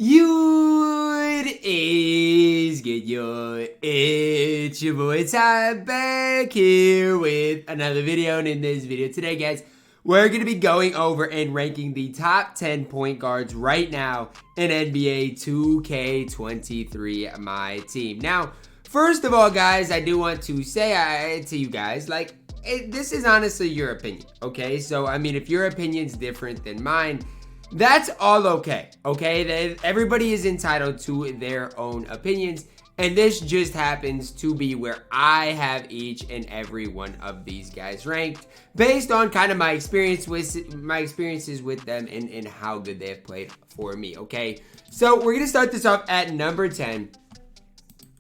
It is good, yo. It's your boy Ty back here with another video. And in this video today, guys, we're going to be going over and ranking the top 10 point guards right now in NBA 2K23 MyTEAM. Now, first of all, guys, I do want to say to you guys, like, this is honestly your opinion, okay? So, I mean, if your opinion's different than mine, that's all okay, okay? Everybody is entitled to their own opinions, and this just happens to be where I have each and every one of these guys ranked based on kind of my experiences with them and how good they have played for me, okay? So we're gonna start this off at number 10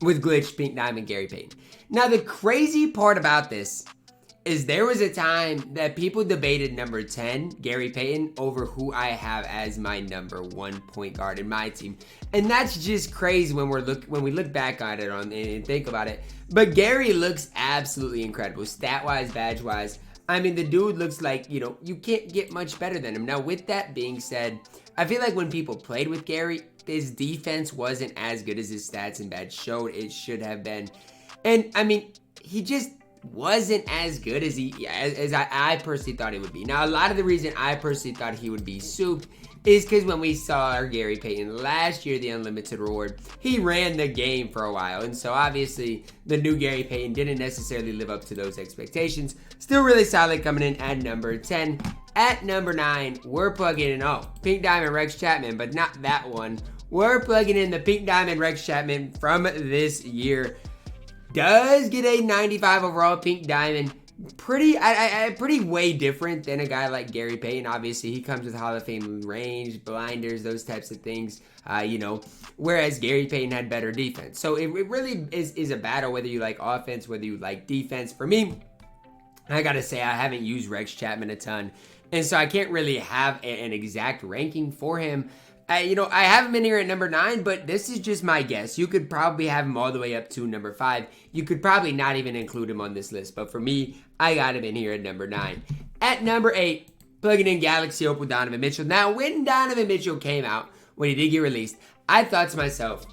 with Glitch, Pink Diamond, Gary Payton. Now the crazy part about this is there was a time that people debated number 10, Gary Payton, over who I have as my number 1 point guard in my team. And that's just crazy when we look back on it and think about it. But Gary looks absolutely incredible, stat-wise, badge-wise. I mean, the dude looks like, you know, you can't get much better than him. Now, with that being said, I feel like when people played with Gary, his defense wasn't as good as his stats and badge showed it should have been. And, I mean, he just wasn't as good as I personally thought he would be. Now, a lot of the reason I personally thought he would be souped is because when we saw our Gary Payton last year, the Unlimited Reward, he ran the game for a while. And so, obviously, the new Gary Payton didn't necessarily live up to those expectations. Still really solid coming in at number 10. At number 9, we're plugging in, Pink Diamond Rex Chapman, but not that one. We're plugging in the Pink Diamond Rex Chapman from this year. Does get a 95 overall, Pink Diamond. Pretty way different than a guy like Gary Payton. Obviously, he comes with Hall of Fame range, blinders, those types of things, whereas Gary Payton had better defense. So it really is a battle whether you like offense, whether you like defense. For me, I gotta say, I haven't used Rex Chapman a ton, and so I can't really have an exact ranking for him. I have him in here at number 9, but this is just my guess. You could probably have him all the way up to number 5. You could probably not even include him on this list, but for me, I got him in here at number 9. At number 8, plugging in Galaxy Opal Donovan Mitchell. Now, when Donovan Mitchell came out, when he did get released, I thought to myself,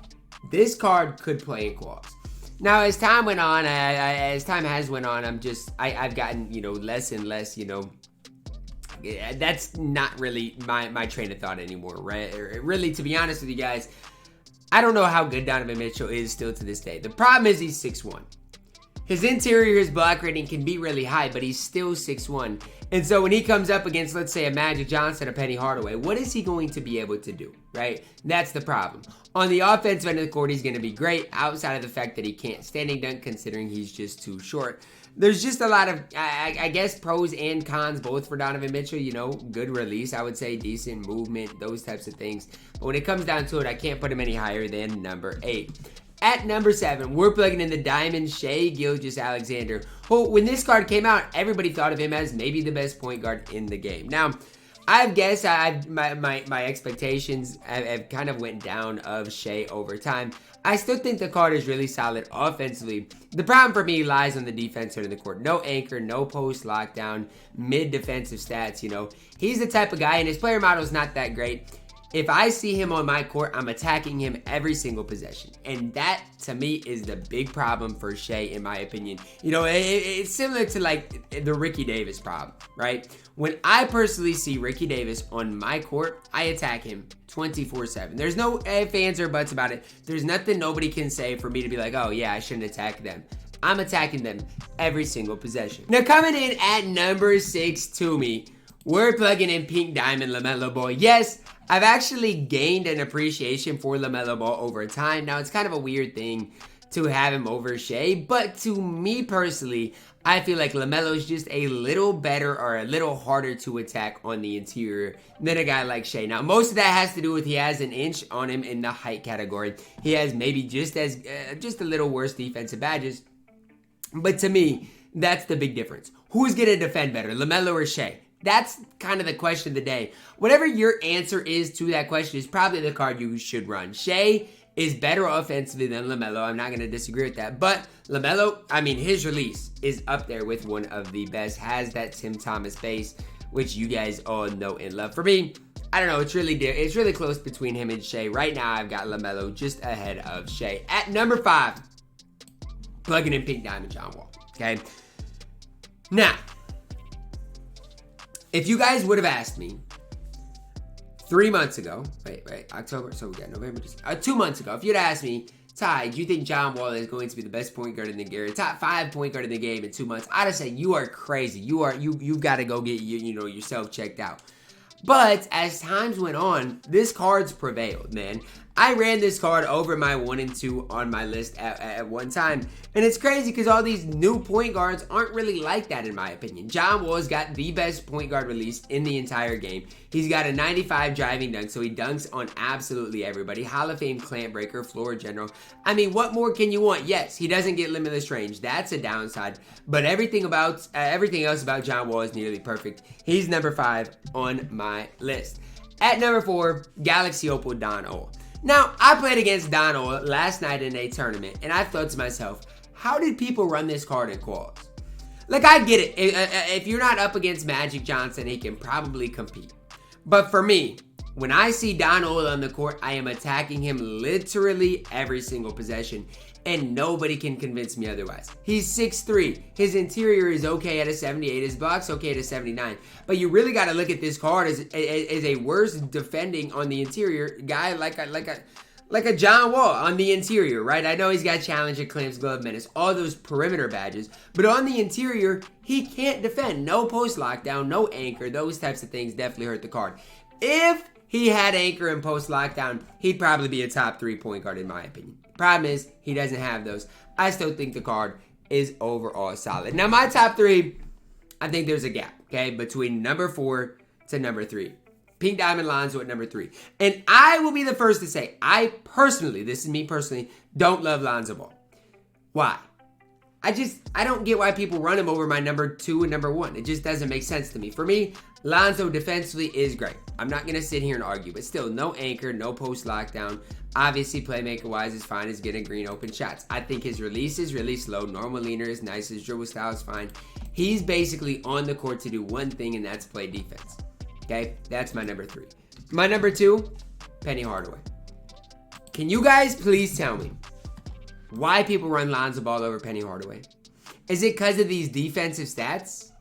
this card could play in quals. Now, as time went on, I've gotten, less and less, that's not really my train of thought anymore, right? Really, to be honest with you guys, I don't know how good Donovan Mitchell is still to this day. The problem is he's 6'1". His interior, his block rating can be really high, but he's still 6'1". And so when he comes up against, let's say, a Magic Johnson or Penny Hardaway, what is he going to be able to do, right? That's the problem. On the offensive end of the court, he's going to be great outside of the fact that he can't standing dunk considering he's just too short. There's just a lot of, I guess, pros and cons both for Donovan Mitchell. Good release, I would say, decent movement, those types of things. But when it comes down to it, I can't put him any higher than number 8. At number 7, we're plugging in the Diamond Shai Gilgeous-Alexander, who, when this card came out, everybody thought of him as maybe the best point guard in the game. Now, I've guessed my expectations have kind of went down of Shai over time. I still think the card is really solid offensively. The problem for me lies on the defense end of the court. No anchor, no post lockdown, mid defensive stats, He's the type of guy, and his player model is not that great. If I see him on my court, I'm attacking him every single possession. And that, to me, is the big problem for Shai, in my opinion. It's similar to, like, the Ricky Davis problem, right? When I personally see Ricky Davis on my court, I attack him 24/7. There's no ifs, ands, or buts about it. There's nothing nobody can say for me to be like, oh, yeah, I shouldn't attack them. I'm attacking them every single possession. Now, coming in at number 6 to me, we're plugging in Pink Diamond LaMelo Ball. Yes, I've actually gained an appreciation for LaMelo Ball over time. Now, it's kind of a weird thing to have him over Shai, but to me personally, I feel like LaMelo is just a little better or a little harder to attack on the interior than a guy like Shai. Now, most of that has to do with he has an inch on him in the height category. He has maybe just a little worse defensive badges, but to me, that's the big difference. Who's going to defend better, LaMelo or Shai? That's kind of the question of the day. Whatever your answer is to that question is probably the card you should run. Shai is better offensively than LaMelo. I'm not going to disagree with that. But LaMelo, his release is up there with one of the best. Has that Tim Thomas base, which you guys all know and love. For me, I don't know. It's really close between him and Shai. Right now, I've got LaMelo just ahead of Shai. At number 5, plugging in Pink Diamond John Wall. Okay. Now, if you guys would have asked me 3 months ago, October, so we got November, 2 months ago, if you'd asked me, Ty, do you think John Wall is going to be the best point guard in the game, top 5 point guard in the game in 2 months? I'd have said, you are crazy. You've got to go get yourself checked out. But as times went on, this card's prevailed, man. I ran this card over my 1 and 2 on my list at one time. And it's crazy because all these new point guards aren't really like that in my opinion. John Wall's got the best point guard release in the entire game. He's got a 95 driving dunk, so he dunks on absolutely everybody. Hall of Fame clamp breaker, floor general. I mean, what more can you want? Yes, he doesn't get limitless range. That's a downside. But everything else about John Wall is nearly perfect. He's number 5 on my list. At number 4, Galaxy Opal Don Ohl. Now, I played against Don Ohl last night in a tournament, and I thought to myself, how did people run this card in quals? Like, I get it. If you're not up against Magic Johnson, he can probably compete. But for me, when I see Don Ohl on the court, I am attacking him literally every single possession, and nobody can convince me otherwise. He's 6'3". His interior is okay at a 78. His block's okay at a 79. But you really got to look at this card as a worse defending on the interior guy like a John Wall on the interior, right? I know he's got challenge and clamps, glove menace, all those perimeter badges. But on the interior, he can't defend. No post lockdown, no anchor. Those types of things definitely hurt the card. If he had anchor and post lockdown, he'd probably be a top 3 point guard in my opinion. Problem is, he doesn't have those. I still think the card is overall solid. Now, my top 3, I think there's a gap, okay, between number 4 to number 3. Pink Diamond Lonzo at number 3. And I will be the first to say, I personally, this is me personally, don't love Lonzo Ball. Why? I don't get why people run him over my number 2 and number 1. It just doesn't make sense to me. For me, Lonzo defensively is great. I'm not going to sit here and argue, but still, no anchor, no post lockdown. Obviously, playmaker-wise, is fine as getting green open shots. I think his release is really slow. Normal leaner is nice. His dribble style is fine. He's basically on the court to do one thing, and that's play defense. Okay? That's my number 3. My number 2, Penny Hardaway. Can you guys please tell me why people run Lonzo Ball over Penny Hardaway? Is it because of these defensive stats?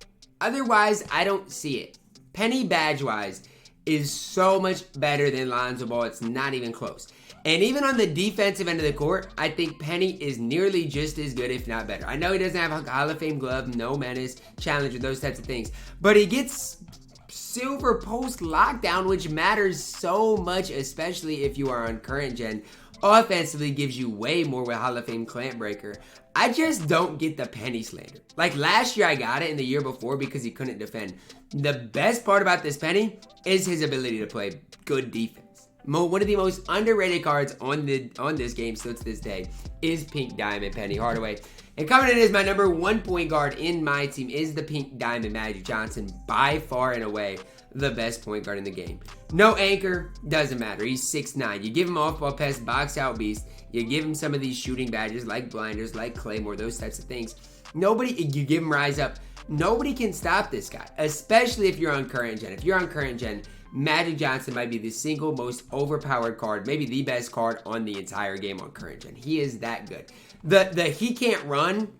Otherwise, I don't see it. Penny badge-wise is so much better than Lonzo Ball. It's not even close. And even on the defensive end of the court, I think Penny is nearly just as good, if not better. I know he doesn't have a Hall of Fame glove, no menace, challenger, those types of things. But he gets silver post lockdown, which matters so much, especially if you are on current gen. Offensively gives you way more with Hall of Fame clamp breaker. I just don't get the Penny slander. Like last year I got it, and the year before because he couldn't defend. The best part about this Penny is his ability to play good defense. One of the most underrated cards on this game still to this day is Pink Diamond Penny Hardaway. And coming in as my number 1 point guard in my team is the Pink Diamond Magic Johnson, by far and away the best point guard in the game. No anchor, doesn't matter. He's 6'9". You give him off-ball pass, box out beast. You give him some of these shooting badges like blinders, like Claymore, those types of things. You give him rise up. Nobody can stop this guy, especially if you're on current gen. If you're on current gen, Magic Johnson might be the single most overpowered card, maybe the best card on the entire game on current gen. He is that good. The he can't run,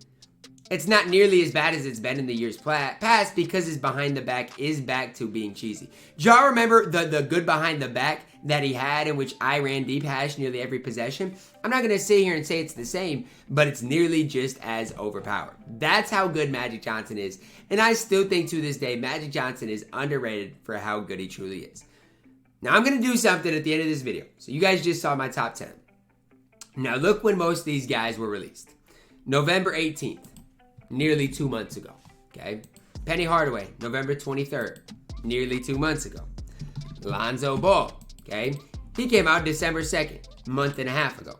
it's not nearly as bad as it's been in the years past because his behind the back is back to being cheesy. Do y'all remember the good behind the back that he had in which I ran deep hash nearly every possession? I'm not going to sit here and say it's the same, but it's nearly just as overpowered. That's how good Magic Johnson is. And I still think to this day, Magic Johnson is underrated for how good he truly is. Now I'm going to do something at the end of this video. So you guys just saw my top 10. Now look when most of these guys were released. November 18th, nearly 2 months ago. Okay. Penny Hardaway, November 23rd, nearly 2 months ago. Lonzo Ball, okay, he came out December 2nd, month and a half ago.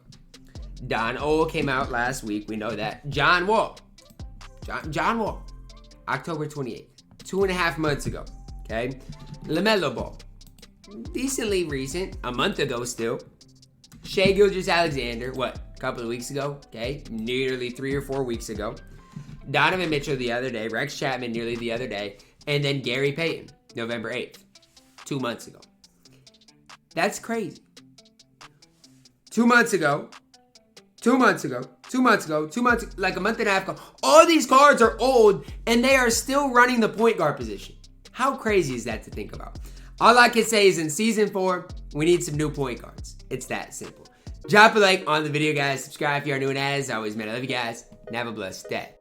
Don Ohl came out last week, we know that. John Wall, October 28th, 2.5 months ago, okay. LaMelo Ball, decently recent, a month ago still. Shai Gilgeous-Alexander, a couple of weeks ago, okay, nearly 3 or 4 weeks ago. Donovan Mitchell the other day, Rex Chapman nearly the other day, and then Gary Payton, November 8th, 2 months ago. That's crazy. 2 months ago, like a month and a half ago, all these cards are old and they are still running the point guard position. How crazy is that to think about? All I can say is in season 4, we need some new point guards. It's that simple. Drop a like on the video, guys. Subscribe if you are new, and as always, man, I love you guys, and have a blessed day.